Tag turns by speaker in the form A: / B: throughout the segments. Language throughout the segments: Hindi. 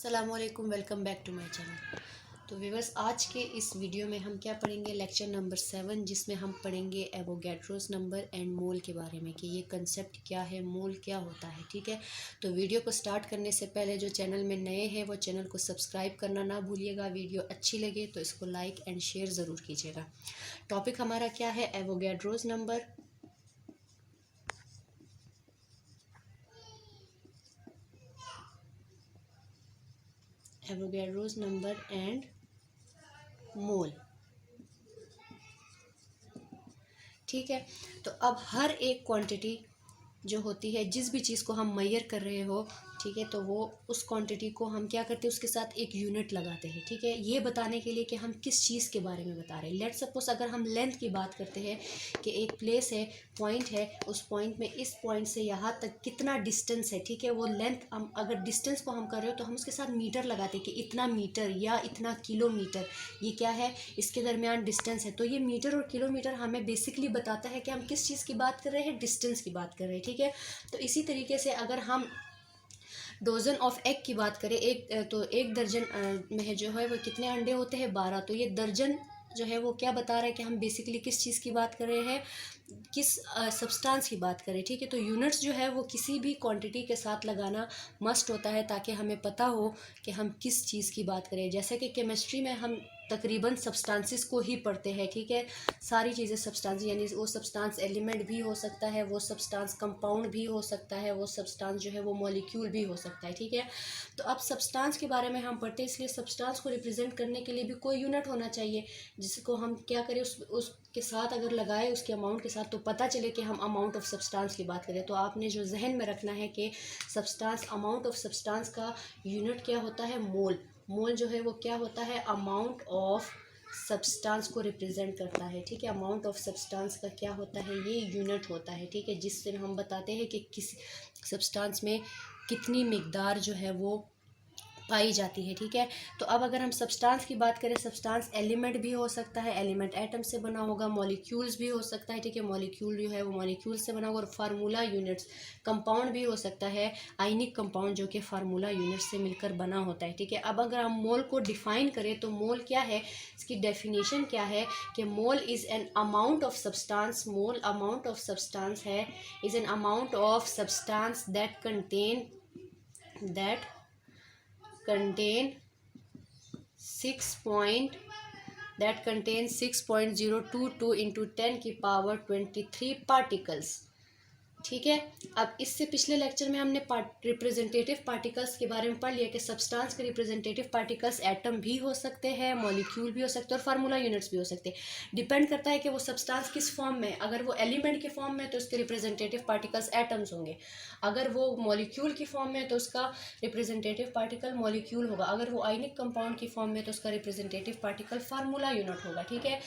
A: अस्सलामुअलैकुम, welcome back to my channel. तो व्यूअर्स, आज के इस वीडियो में हम क्या पढ़ेंगे, लेक्चर नंबर 7, जिसमें हम पढ़ेंगे एवोगैड्रोस नंबर एंड मोल के बारे में कि ये कंसेप्ट क्या है, मोल क्या होता है। ठीक है, तो वीडियो को स्टार्ट करने से पहले जो चैनल में नए हैं वो चैनल को सब्सक्राइब करना ना भूलिएगा। वीडियो अच्छी लगे तो इसको लाइक एंड शेयर ज़रूर कीजिएगा। टॉपिक हमारा क्या है, Avogadro's number, Avogadro's number and मोल। ठीक है, तो अब हर एक क्वांटिटी जो होती है, जिस भी चीज़ को हम मेजर कर रहे हो, ठीक है, तो वो उस क्वांटिटी को हम क्या करते हैं, उसके साथ एक यूनिट लगाते हैं। ठीक है, ये बताने के लिए कि हम किस चीज़ के बारे में बता रहे हैं। लेट सपोज अगर हम लेंथ की बात करते हैं कि एक प्लेस है, पॉइंट है, उस पॉइंट में इस पॉइंट से यहाँ तक कितना डिस्टेंस है। ठीक है, वो लेंथ हम अगर डिस्टेंस को हम कर रहे हो तो हम उसके साथ मीटर लगाते हैं कि इतना मीटर या इतना किलोमीटर, ये क्या है, इसके दरमियान डिस्टेंस है। तो ये मीटर और किलोमीटर हमें बेसिकली बताता है कि हम किस चीज़ की बात कर रहे हैं, डिस्टेंस की बात कर रहे हैं। ठीक है, तो इसी तरीके से अगर हम डोजन ऑफ एग की बात करें, एक दर्जन में जो है वो कितने अंडे होते हैं, 12। तो ये दर्जन जो है वो क्या बता रहा है कि हम बेसिकली किस चीज़ की बात कर रहे हैं, किस सब्सटेंस की बात करें। ठीक है, तो यूनिट्स जो है वो किसी भी क्वांटिटी के साथ लगाना मस्ट होता है ताकि हमें पता हो कि हम किस चीज़ की बात करें। जैसे कि केमिस्ट्री में हम तकरीबन सब्सटेंसेस को ही पढ़ते हैं। ठीक है, सारी चीज़ें सब्सटेंस, यानी वो सब्सटेंस एलिमेंट भी हो सकता है, वो सब्सटेंस कंपाउंड भी हो सकता है, वो सब्सटेंस जो है वो मॉलिक्यूल भी हो सकता है। ठीक है, तो अब सब्सटेंस के बारे में हम पढ़ते हैं, इसलिए सब्सटेंस को रिप्रेजेंट करने के लिए भी कोई यूनिट होना चाहिए जिसको हम क्या करें, उसके साथ अगर लगाए उसके अमाउंट के साथ, तो पता चले कि हम अमाउंट ऑफ सब्सटेंस की बात करें। तो आपने जो जहन में रखना है कि सब्सटेंस, अमाउंट ऑफ सब्सटेंस का यूनिट क्या होता है, मोल। मोल जो है वो क्या होता है, अमाउंट ऑफ सब्सटेंस को रिप्रेजेंट करता है। ठीक है, अमाउंट ऑफ सब्सटेंस का क्या होता है, ये यूनिट होता है। ठीक है, जिससे हम बताते हैं कि किस सब्सटेंस में कितनी मिकदार जो है वो पाई जाती है। ठीक है, तो अब अगर हम सब्सटेंस की बात करें, सब्सटेंस एलिमेंट भी हो सकता है, एलिमेंट एटम से बना होगा, मॉलिक्यूल्स भी हो सकता है। ठीक है, मॉलिक्यूल जो है वो मॉलिक्यूल से बना होगा, और फार्मूला यूनिट्स, कंपाउंड भी हो सकता है, आयनिक कंपाउंड जो कि फार्मूला यूनिट से मिलकर बना होता है। ठीक है, अब अगर हम मोल को डिफाइन करें तो मोल क्या है, इसकी डेफिनेशन क्या है कि mole is an amount of substance, mole amount of substance है, is an amount of substance that contain 6.022 into 10 की पावर 23 पार्टिकल्स। ठीक है, अब इससे पिछले लेक्चर में हमने रिप्रेजेंटेटिव पार्टिकल्स के बारे में पढ़ लिया कि सब्सटेंस के रिप्रेजेंटेटिव पार्टिकल्स एटम भी हो सकते हैं, मॉलिक्यूल भी हो सकते हैं, और फार्मूला यूनिट्स भी हो सकते हैं। डिपेंड करता है कि वो सब्सटेंस किस फॉर्म में, अगर वो एलिमेंट के फॉर्म में तो उसके रिप्रेजेंटेटिव पार्टिकल्स एटम्स होंगे, अगर वो मॉलिक्यूल की फॉर्म में तो उसका रिप्रेजेंटेटिव पार्टिकल मॉलिक्यूल होगा, अगर वो आयनिक कंपाउंड की फॉर्म में तो उसका रिप्रेजेंटेटिव पार्टिकल फार्मूला यूनिट होगा। ठीक है,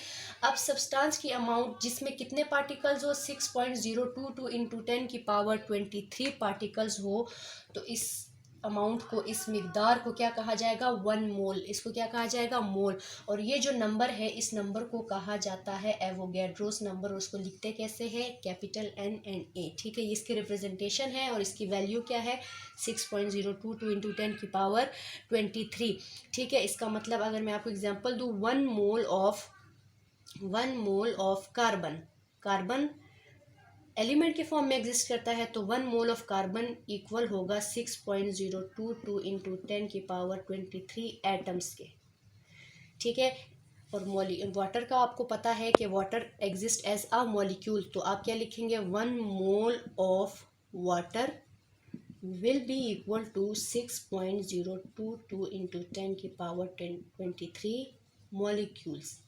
A: अब सब्सटेंस की अमाउंट जिसमें कितने पार्टिकल्स हो, 6.022 इंटू 10 की पावर 23 पार्टिकल्स हो, तो इस अमाउंट को, इस मिकदार को क्या कहा जाएगा, 1 मोल। इसको क्या कहा जाएगा, मोल। और ये जो नंबर है, इस नंबर को कहा जाता है एवोगैड्रोस नंबर। उसको लिखते कैसे है, कैपिटल N एंड A। ठीक है, ये इसकी रिप्रेजेंटेशन है और इसकी वैल्यू क्या है, 6.022 इंटू 10 की पावर 23। ठीक है, इसका मतलब अगर मैं आपको एग्जाम्पल दूँ, 1 मोल ऑफ कार्बन एलिमेंट के फॉर्म में एग्जिस्ट करता है, तो 1 मोल ऑफ कार्बन इक्वल होगा 6.022 इंटू 10 की पावर 23 एटम्स के। ठीक है, और वाटर का आपको पता है कि water exist as a molecule, तो आप क्या लिखेंगे, 1 mole of water will be equal to 6.022 into 10 की पावर 23 मॉलिक्यूल्स।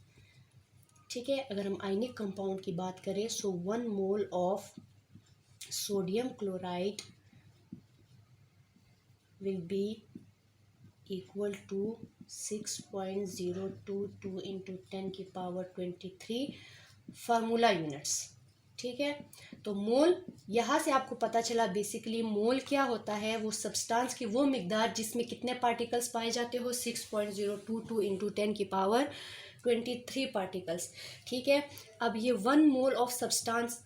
A: ठीक है, अगर हम आयनिक कंपाउंड की बात करें, so 1 mole of sodium chloride will be equal to 6.022 into 10 की पावर 23 फार्मूला यूनिट्स। ठीक है, तो मोल, यहाँ से आपको पता चला बेसिकली मोल क्या होता है, वो सब्सटेंस की वो मिकदार जिसमें कितने पार्टिकल्स पाए जाते हो, 6.022 इंटू 10 की पावर 23 पार्टिकल्स। ठीक है, अब ये 1 मोल ऑफ सब्सटेंस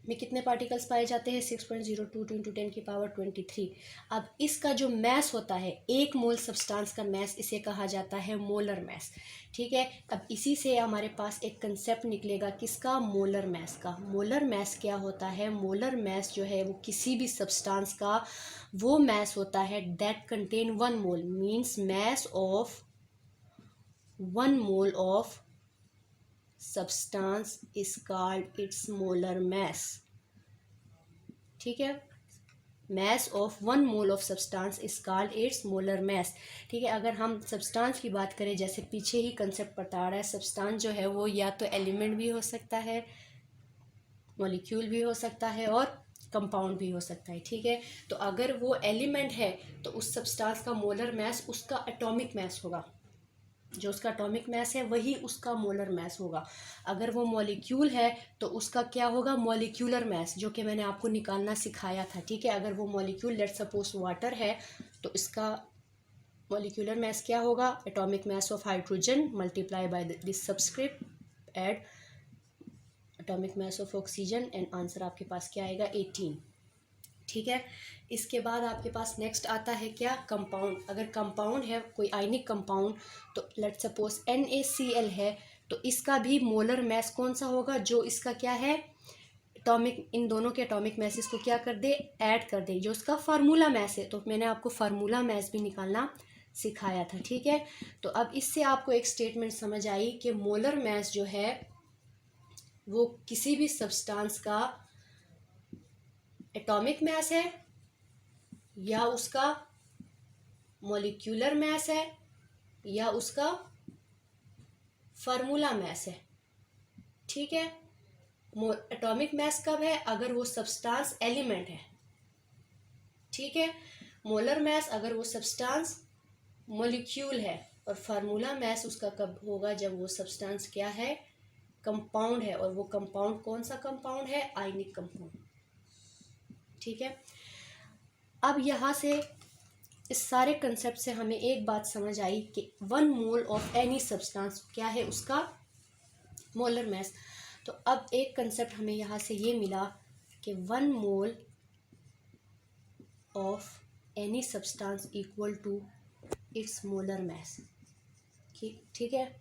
A: में कितने पार्टिकल्स पाए जाते हैं? 6.02 इंटू 10⁻23। अब इसका जो मैस होता है, 1 मोल सब्सटेंस का मैस, इसे कहा जाता है मोलर मैस। ठीक है, अब इसी से हमारे पास एक कंसेप्ट निकलेगा किसका? मोलर मैस का। मोलर मैस क्या होता है? मोलर मैस जो है वो किसी भी सब्सटेंस का वो मैस होता है that contain 1 mole, means mass of 1 mole of substance is called its molar mass। ठीक है, mass of 1 mole of substance is called its molar mass। ठीक है, अगर हम substance की बात करें, जैसे पीछे ही कंसेप्ट बता रहा है, substance जो है वो या तो एलिमेंट भी हो सकता है, मॉलिक्यूल भी हो सकता है और कंपाउंड भी हो सकता है। ठीक है, तो अगर वो एलिमेंट है तो उस सब्सटेंस का मोलर मैस उसका एटॉमिक मैस होगा, जो उसका एटॉमिक मैस है वही उसका मोलर मैस होगा। अगर वो मॉलिक्यूल है तो उसका क्या होगा? मॉलिक्यूलर मैस, जो कि मैंने आपको निकालना सिखाया था। ठीक है, अगर वो मॉलिक्यूल लेट सपोज वाटर है तो इसका मॉलिक्यूलर मैस क्या होगा? Atomic mass of hydrogen multiply by this subscript add atomic mass of oxygen, and answer आपके पास क्या आएगा? 18। ठीक है, इसके बाद आपके पास नेक्स्ट आता है क्या? कंपाउंड। अगर कंपाउंड है कोई आयनिक कंपाउंड, तो लेट सपोज NaCl है, तो इसका भी मोलर मैस कौन सा होगा? जो इसका क्या है? एटॉमिक, इन दोनों के एटॉमिक मैसेस को क्या कर दे? ऐड कर दे, जो इसका फार्मूला मैस है। तो मैंने आपको फार्मूला मैस भी निकालना सिखाया था। ठीक है, तो अब इससे आपको एक स्टेटमेंट समझ आई कि मोलर मैस जो है वो किसी भी सब्सटेंस का एटॉमिक मैस है या उसका मॉलिक्यूलर मैस है या उसका फार्मूला मैस है। ठीक है, एटॉमिक मैस कब है? अगर वो सब्सटेंस एलिमेंट है। ठीक है, मोलर मैस अगर वो सब्सटेंस मॉलिक्यूल है, और फार्मूला मैस उसका कब होगा? जब वो सब्सटेंस क्या है? कंपाउंड है, और वो कंपाउंड कौन सा कंपाउंड है? Ionic compound. ठीक है, अब यहाँ से इस सारे कंसेप्ट से हमें एक बात समझ आई कि 1 मोल ऑफ एनी सब्सटेंस क्या है? उसका मोलर मैस। तो अब एक कंसेप्ट हमें यहाँ से ये मिला कि 1 mole of any substance equal to its molar mass. ठीक है,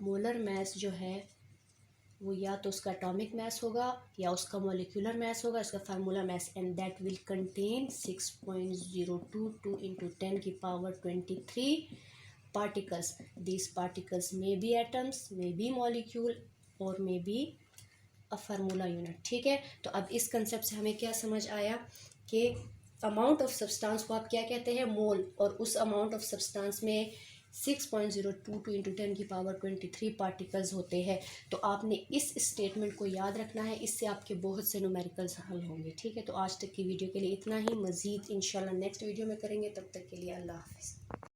A: मोलर मैस जो है वो या तो उसका एटॉमिक मैस होगा या उसका मॉलिक्यूलर मैस होगा, इसका formula mass, and that will contain 6.022 into 10⁻23 particles. These particles may be atoms, may be molecule or may be a formula unit। ठीक है, तो अब इस कंसेप्ट से हमें क्या समझ आया कि अमाउंट ऑफ सब्सटेंस को आप क्या कहते हैं? मोल, और उस अमाउंट ऑफ सब्सटेंस में 6.022 इंटू 10⁻23 पार्टिकल्स होते हैं। तो आपने इस स्टेटमेंट को याद रखना है, इससे आपके बहुत से न्यूमेरिकल्स हल होंगे। ठीक है, तो आज तक की वीडियो के लिए इतना ही। मज़ीद इंशाल्लाह नेक्स्ट वीडियो में करेंगे, तब तक के लिए अल्लाह हाफ़िज़।